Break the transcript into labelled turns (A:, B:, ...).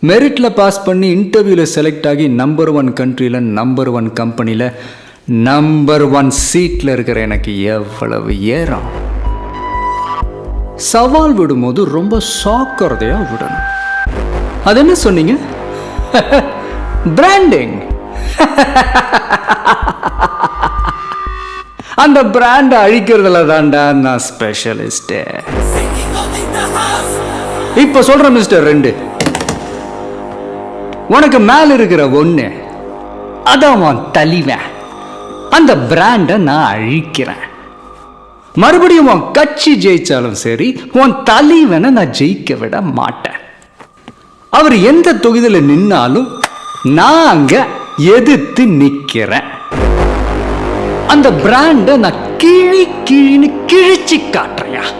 A: மெரிட்டில் pass பண்ணி இன்டர்வியூவில் select ஆகி நம்பர் 1 கண்ட்ரியில் நம்பர் 1 கம்பெனியில் நம்பர் 1 சீட்டில் இருக்கிற எனக்கு எவ்வளவு ஏறம். சவால் விடும்போது ரொம்ப சாக்கிறதையாக விடணும். அது என்ன சொன்னீங்க? பிராண்டிங். அந்த பிராண்டை அழிக்கிறதுல தான்டா நான் ஸ்பெஷலிஸ்ட். இப்ப சொல்றேன் மிஸ்டர் 2, உனக்கு மேல இருக்கிற 1 அதான் உன் தலைவன். அந்த பிராண்டை நான் அழிக்கிறேன். மறுபடியும் உன் கட்சி ஜெயிச்சாலும் சரி, உன் தலைவனை நான் ஜெயிக்க விட மாட்டேன். அவர் எந்த தொகுதியில் நின்னாலும் நான் அங்க எதிர்த்து நிக்கிறேன். அந்த பிராண்டை நான் கிழின்னு கிழிச்சு காட்டுறேன்.